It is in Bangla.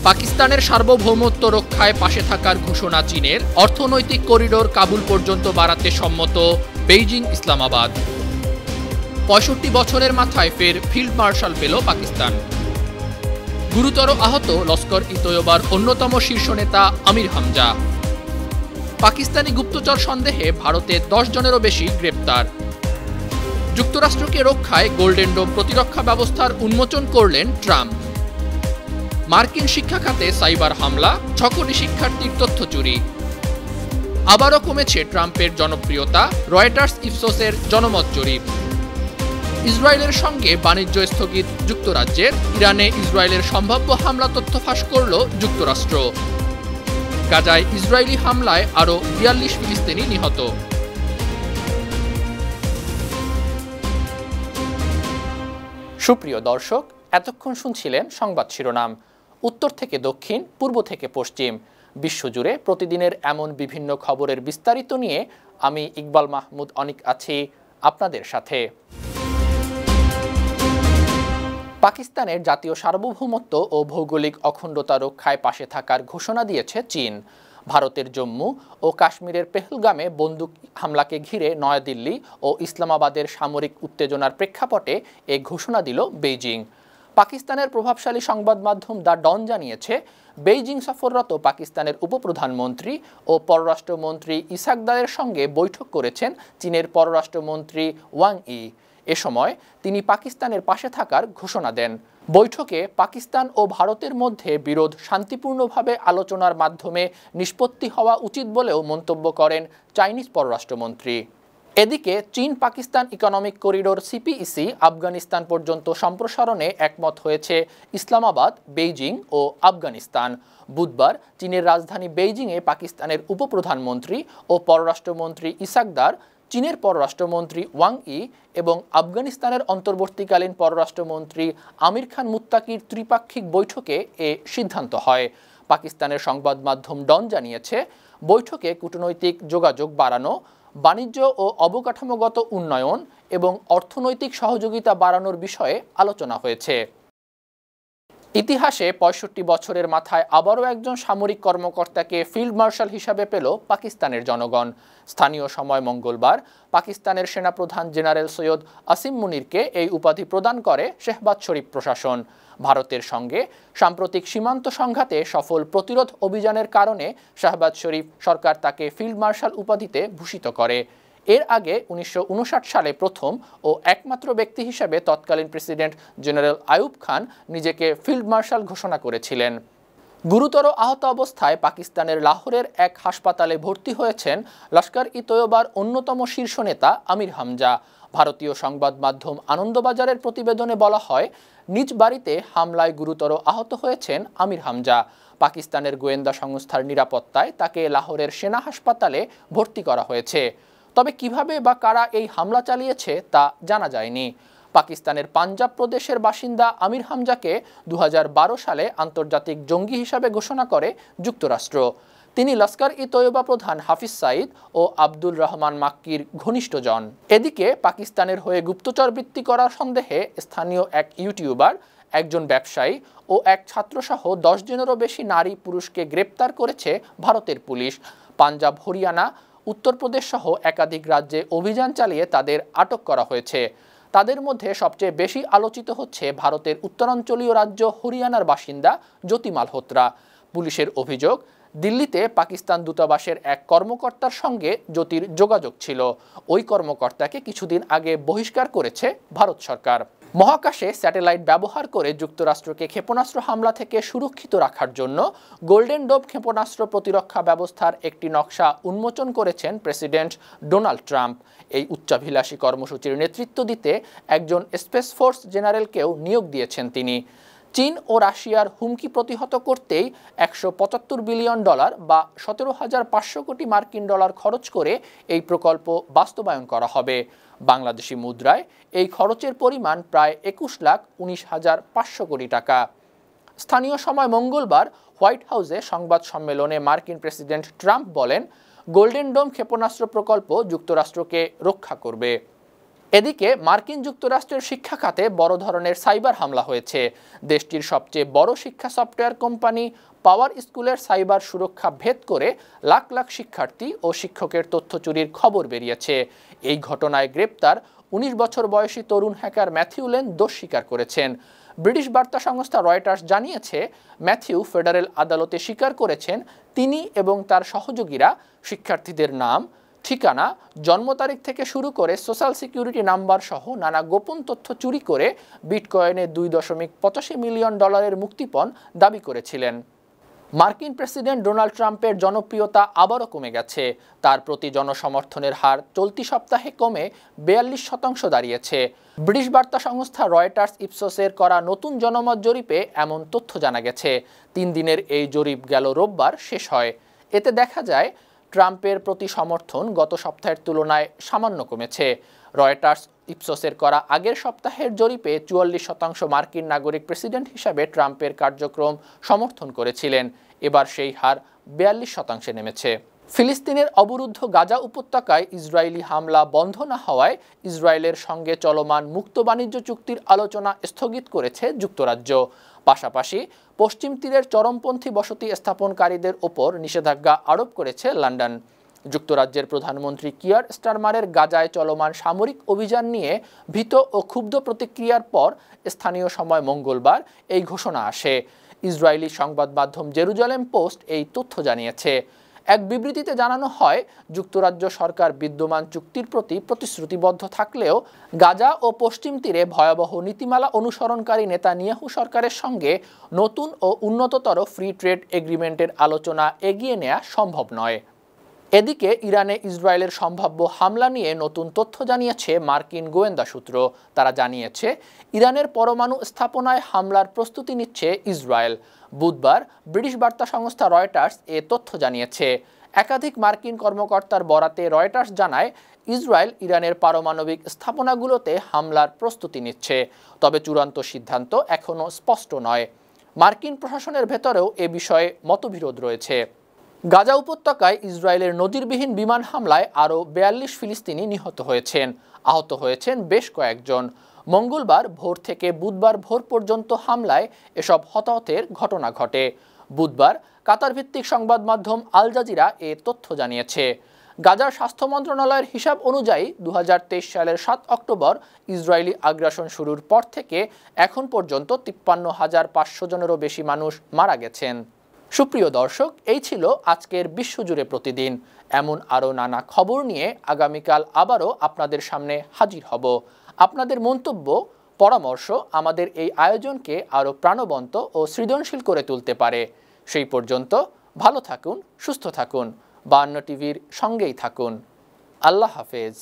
পাকিস্তানের সার্বভৌমত্ব রক্ষায় পাশে থাকার ঘোষণা চীনের, অর্থনৈতিক করিডোর কাবুল পর্যন্ত বাড়াতে সম্মত বেইজিং ইসলামাবাদ। ৬৫ বছরের মাথায় ফের ফিল্ড মার্শাল পেল পাকিস্তান। গুরুতর আহত লস্কর-ই-তৈয়বার অন্যতম শীর্ষ নেতা আমির হামজা। পাকিস্তানি গুপ্তচর সন্দেহে ভারতে ১০ জনেরও বেশি গ্রেপ্তার। যুক্তরাষ্ট্রকে রক্ষায় গোল্ডেন ডোম প্রতিরক্ষা ব্যবস্থার উন্মোচন করলেন ট্রাম্প। মার্কিন শিক্ষা খাতে সাইবার হামলা, ৬ কোটি শিক্ষার্থীর তথ্য চুরি। আবারও কমেছে ট্রাম্পের জনপ্রিয়তা, রয়টার্স ইপসোসের জনমত জরিপ। ইসরায়েলের সঙ্গে বাণিজ্য স্থগিত যুক্তরাজ্যের, ইরানে ইসরায়েলের সম্ভাব্য হামলা তথ্য ফাঁস করল যুক্তরাষ্ট্র। গাজায় ইসরায়েলি হামলায় আরও ৪২ ফিলিস্তিনি নিহত। সুপ্রিয় দর্শক, এতক্ষণ শুনছিলেন সংবাদ শিরোনাম। উত্তর থেকে দক্ষিণ, পূর্ব থেকে পশ্চিম, বিশ্বজুড়ে প্রতিদিনের এমন বিভিন্ন খবরের বিস্তারিত নিয়ে আমি ইকবাল মাহমুদ অনিক আছি আপনাদের সাথে। পাকিস্তানের জাতীয় সার্বভৌমত্ব ও ভৌগোলিক অখণ্ডতা রক্ষায় পাশে থাকার ঘোষণা দিয়েছে চীন। ভারতের জম্মু ও কাশ্মীরের পেহেলগামে বন্দুক হামলাকে ঘিরে নয়াদিল্লি ও ইসলামাবাদের সামরিক উত্তেজনার প্রেক্ষাপটে এ ঘোষণা দিল বেইজিং। পাকিস্তানের প্রভাবশালী সংবাদ মাধ্যম দ্য ডন জানিয়েছে, বেইজিং সফররত পাকিস্তানের উপপ্রধানমন্ত্রী ও পররাষ্ট্রমন্ত্রী ইসাকদারের সঙ্গে বৈঠক করেছেন চীনের পররাষ্ট্রমন্ত্রী ওয়াং ই। এ সময় তিনি পাকিস্তানের পাশে থাকার ঘোষণা দেন। বৈঠকে পাকিস্তান ও ভারতের মধ্যে বিরোধ শান্তিপূর্ণভাবে আলোচনার মাধ্যমে নিষ্পত্তি হওয়া উচিত বলেও মন্তব্য করেন চাইনিজ পররাষ্ট্রমন্ত্রী। এদিকে চীন Pakistan economic corridor CPEC Afghanistan পর্যন্ত সম্প্রসারণে একমত হয়েছে ইসলামাবাদ, বেইজিং ও আফগানিস্তান। বুধবার চীনের রাজধানী বেইজিংয়ে পাকিস্তানের উপপ্রধানমন্ত্রী ও পররাষ্ট্রমন্ত্রী ইসাকদার, চীনের পররাষ্ট্রমন্ত্রী ওয়াং ই এবং আফগানিস্তানের অন্তর্বর্তীকালীন পররাষ্ট্রমন্ত্রী আমির খান মুত্তাকির ত্রিপাক্ষিক বৈঠকে এ সিদ্ধান্ত হয়। পাকিস্তানের সংবাদ মাধ্যম ডন জানিয়েছে, বৈঠকে কূটনৈতিক যোগাযোগ বাড়ানো, বাণিজ্য ও অবকাঠামোগত উন্নয়ন এবং অর্থনৈতিক সহযোগিতা বাড়ানোর বিষয়ে আলোচনা হয়েছে। ইতিহাসে ৬৫ বছরের মাথায় আবারও একজন সামরিক কর্মকর্তাকে ফিল্ড মার্শাল হিসাবে পেল পাকিস্তানের জনগণ। স্থানীয় সময় মঙ্গলবার পাকিস্তানের সেনাপ্রধান জেনারেল সৈয়দ আসিম মুনিরকে এই উপাধি প্রদান করে শেহবাজ শরীফ প্রশাসন। ভারতের সঙ্গে সাম্প্রতিক সীমান্ত সংঘাতে সফল প্রতিরোধ অভিযানের কারণে শাহবাজ শরীফ সরকার তাকে ফিল্ড মার্শাল উপাধিতে ভূষিত করে। এর আগে ১৯৫৯ সালে প্রথম ও একমাত্র ব্যক্তি হিসেবে তৎকালীন প্রেসিডেন্ট জেনারেল আইয়ুব খান নিজেকে ফিল্ড মার্শাল ঘোষণা করেছিলেন। গুরুতর আহত অবস্থায় পাকিস্তানের লাহোরের এক হাসপাতালে ভর্তি হয়েছেন লস্কর-ই-তৈয়বার অন্যতম শীর্ষ নেতা আমির হামজা। ভারতীয় সংবাদ মাধ্যম আনন্দবাজারের প্রতিবেদনে বলা হয়, নিজ বাড়িতে হামলায় গুরুতর আহত হয়েছেন আমির হামজা। পাকিস্তানের গোয়েন্দা সংস্থার নিরাপত্তায় তাকে লাহোরের সেনা হাসপাতালে ভর্তি করা হয়েছে। তবে কিভাবে বা কারা এই হামলা চালিয়েছে তা জানা যায়নি। পাকিস্তানের পাঞ্জাব প্রদেশের বাসিন্দা আমির হামজাকে ২০১২ সালে আন্তর্জাতিক জঙ্গি হিসাবে ঘোষণা করে যুক্তরাষ্ট্র। তিনি লস্কর-ই-তৈয়বা প্রধান হাফিজ সাইদ ও আব্দুল রহমান মাক্কির ঘনিষ্ঠজন। এদিকে পাকিস্তানের হয়ে গুপ্তচরবৃত্তি করার সন্দেহে স্থানীয় এক ইউটিউবার, একজন ব্যবসায়ী ও এক ছাত্রসহ ১০ জনেরও বেশি নারী পুরুষকে গ্রেপ্তার করেছে ভারতের পুলিশ। পাঞ্জাব, হরিয়ানা, উত্তরপ্রদেশ সহ একাধিক রাজ্যে অভিযান চালিয়ে তাদের আটক করা হয়েছে। তাদের মধ্যে সবচেয়ে বেশি আলোচিত হচ্ছে ভারতের উত্তরাঞ্চলীয় রাজ্য হরিয়ানার বাসিন্দা জ্যোতি মালহোত্রা। পুলিশের অভিযোগ, দিল্লিতে পাকিস্তান দূতাবাসের এক কর্মকর্তার সঙ্গে জ্যোতির যোগাযোগ ছিল। ওই কর্মকর্তাকে কিছুদিন আগে বহিষ্কার করেছে ভারত সরকার। মহাকাশে স্যাটেলাইট ব্যবহার করে যুক্তরাষ্ট্রকে ক্ষেপণাস্ত্র হামলা থেকে সুরক্ষিত রাখার জন্য গোল্ডেন ডোম ক্ষেপণাস্ত্র প্রতিরক্ষা ব্যবস্থার একটি নকশা উন্মোচন করেছেন প্রেসিডেন্ট ডোনাল্ড ট্রাম্প। এই উচ্চাভিলাষী কর্মসূচির নেতৃত্ব দিতে একজন স্পেস ফোর্স জেনারেলকেও নিয়োগ দিয়েছেন তিনি। চীন ও রাশিয়ার হুমকি প্রতিহত করতেই $১৭৫ বিলিয়ন বা ১৭,৫০০ কোটি মার্কিন ডলার খরচ করে এই প্রকল্প বাস্তবায়ন করা হবে। বাংলাদেশি মুদ্রায় এই খরচের পরিমাণ প্রায় ২১,১৯,৫০০ কোটি টাকা। স্থানীয় সময় মঙ্গলবার হোয়াইট হাউসে সংবাদ সম্মেলনে মার্কিন প্রেসিডেন্ট ট্রাম্প বলেন, গোল্ডেন ডোম ক্ষেপণাস্ত্র প্রকল্প যুক্তরাষ্ট্রকে রক্ষা করবে। এদিকে মার্কিন যুক্তরাষ্ট্রের শিক্ষা খাতে বড় ধরনের সাইবার হামলা হয়েছে। দেশটির সবচেয়ে বড় শিক্ষা সফটওয়্যার কোম্পানি পাওয়ার স্কুলের সাইবার সুরক্ষা ভেদ করে লাখ লাখ শিক্ষার্থী ও শিক্ষকের তথ্য চুরির খবর বেরিয়েছে। এই ঘটনায় গ্রেপ্তার ১৯ বছর বয়সী তরুণ হ্যাকার ম্যাথিউ লেন দোষ স্বীকার করেছেন। ব্রিটিশ বার্তা সংস্থা রয়টার্স জানিয়েছে, ম্যাথিউ ফেডারেল আদালতে স্বীকার করেছেন তিনি এবং তার সহযোগীরা শিক্ষার্থীদের নাম, ঠিকানা, জন্ম তারিখ থেকে শুরু করে সোশ্যাল সিকিউরিটি নাম্বার সহ নানা গোপন তথ্য চুরি করে বিটকয়েনে $2.85 মিলিয়ন মুক্তিপণ দাবি করেছিলেন। মার্কিন প্রেসিডেন্ট ডোনাল্ড ট্রাম্পের জনপ্রিয়তা আবারও কমে গেছে। তার প্রতি জনসমর্থনের হার চলতি সপ্তাহে কমে 42% দাঁড়িয়েছে। ব্রিটিশ বার্তা সংস্থা রয়টার্স ইপসোসের করা নতুন জনমত জরিপে এমন তথ্য জানা গেছে। 3 দিনের এই জরিপ গেল রোববার শেষ হয়। এতে দেখা যায় ট্রাম্পের প্রতি সমর্থন গত সপ্তাহের তুলনায় সামান্য কমেছে। রয়টার্স ইপসোসের করা আগের সপ্তাহের জরিপে 44% মার্কিন নাগরিক প্রেসিডেন্ট হিসাবে ট্রাম্পের কার্যক্রম সমর্থন করেছিলেন। এবার সেই হার 42% নেমেছে। ফিলিস্তিনের অবরুদ্ধ গাজা উপত্যকায় ইসরায়েলি হামলা বন্ধ না হওয়ায় ইসরায়েলের সঙ্গে চলমান মুক্ত বাণিজ্য চুক্তির আলোচনা স্থগিত করেছে যুক্তরাজ্য। পাশাপাশি পশ্চিম তীরের চরমপন্থী বসতি স্থাপনকারীদের ওপর নিষেধাজ্ঞা আরোপ করেছে লন্ডন। যুক্তরাজ্যের প্রধানমন্ত্রী কিয়ার স্টারমারের গাজায় চলমান সামরিক অভিযান নিয়ে ভীত ও ক্ষুব্ধ প্রতিক্রিয়ার পর স্থানীয় সময় মঙ্গলবার এই ঘোষণা আসে। ইসরায়েলি সংবাদ মাধ্যম জেরুজালেম পোস্ট এই তথ্য জানিয়েছে। এক বিবৃতিতে জানানো হয়, যুক্তরাজ্য সরকার বিদ্যমান চুক্তির প্রতি প্রতিশ্রুতিবদ্ধ থাকলেও গাজা ও পশ্চিম তীরে ভয়াবহ নীতিমালা অনুসরণকারী নেতানিয়াহু সরকারের সঙ্গে নতুন ও উন্নততর ফ্রি ট্রেড এগ্রিমেন্টের আলোচনা এগিয়ে নেওয়া সম্ভব নয়। এদিকে ইরানে ইসরায়েলের সম্ভাব্য হামলা নিয়ে নতুন তথ্য জানিয়েছে মার্কিন গোয়েন্দা সূত্র। তারা জানিয়েছে, ইরানের পরমাণু স্থাপনায় হামলার প্রস্তুতি নিচ্ছে ইসরায়েল। বুধবার ব্রিটিশ বার্তা সংস্থা রয়টার্স এ তথ্য জানিয়েছে। একাধিক মার্কিন কর্মকর্তার বরাতে রয়টার্স জানায়, ইসরায়েল ইরানের পারমাণবিক স্থাপনাগুলোতে হামলার প্রস্তুতি নিচ্ছে। তবে চূড়ান্ত সিদ্ধান্ত এখনও স্পষ্ট নয়। মার্কিন প্রশাসনের ভেতরেও এ বিষয়ে মতবিরোধ রয়েছে। গাজা উপত্যকায় ইসরায়েলের নজিরবিহীন বিমান হামলায় আরও 42 ফিলিস্তিনি নিহত হয়েছেন। আহত হয়েছেন বেশ কয়েকজন। মঙ্গলবার ভোর থেকে বুধবার ভোর পর্যন্ত হামলায় এসব হতাহতের ঘটনা ঘটে। বুধবার কাতার ভিত্তিক সংবাদ মাধ্যম আল জাজিরা এ তথ্য জানিয়েছে। গাজার স্বাস্থ্য মন্ত্রণালয়ের হিসাব অনুযায়ী 2023 সালের 7 অক্টোবর ইসরায়েলি আগ্রাসন শুরুর পর থেকে এখন পর্যন্ত 53,500 জনেরও বেশি মানুষ মারা গেছেন। সুপ্রিয় দর্শক, এই ছিল আজকের বিশ্বজুড়ে প্রতিদিন। এমন আরও নানা খবর নিয়ে আগামীকাল আবারও আপনাদের সামনে হাজির হব। আপনাদের মন্তব্য, পরামর্শ আমাদের এই আয়োজনকে আরও প্রাণবন্ত ও সৃজনশীল করে তুলতে পারে। সেই পর্যন্ত ভালো থাকুন, সুস্থ থাকুন, 52 টিভির সঙ্গেই থাকুন। আল্লাহ হাফেজ।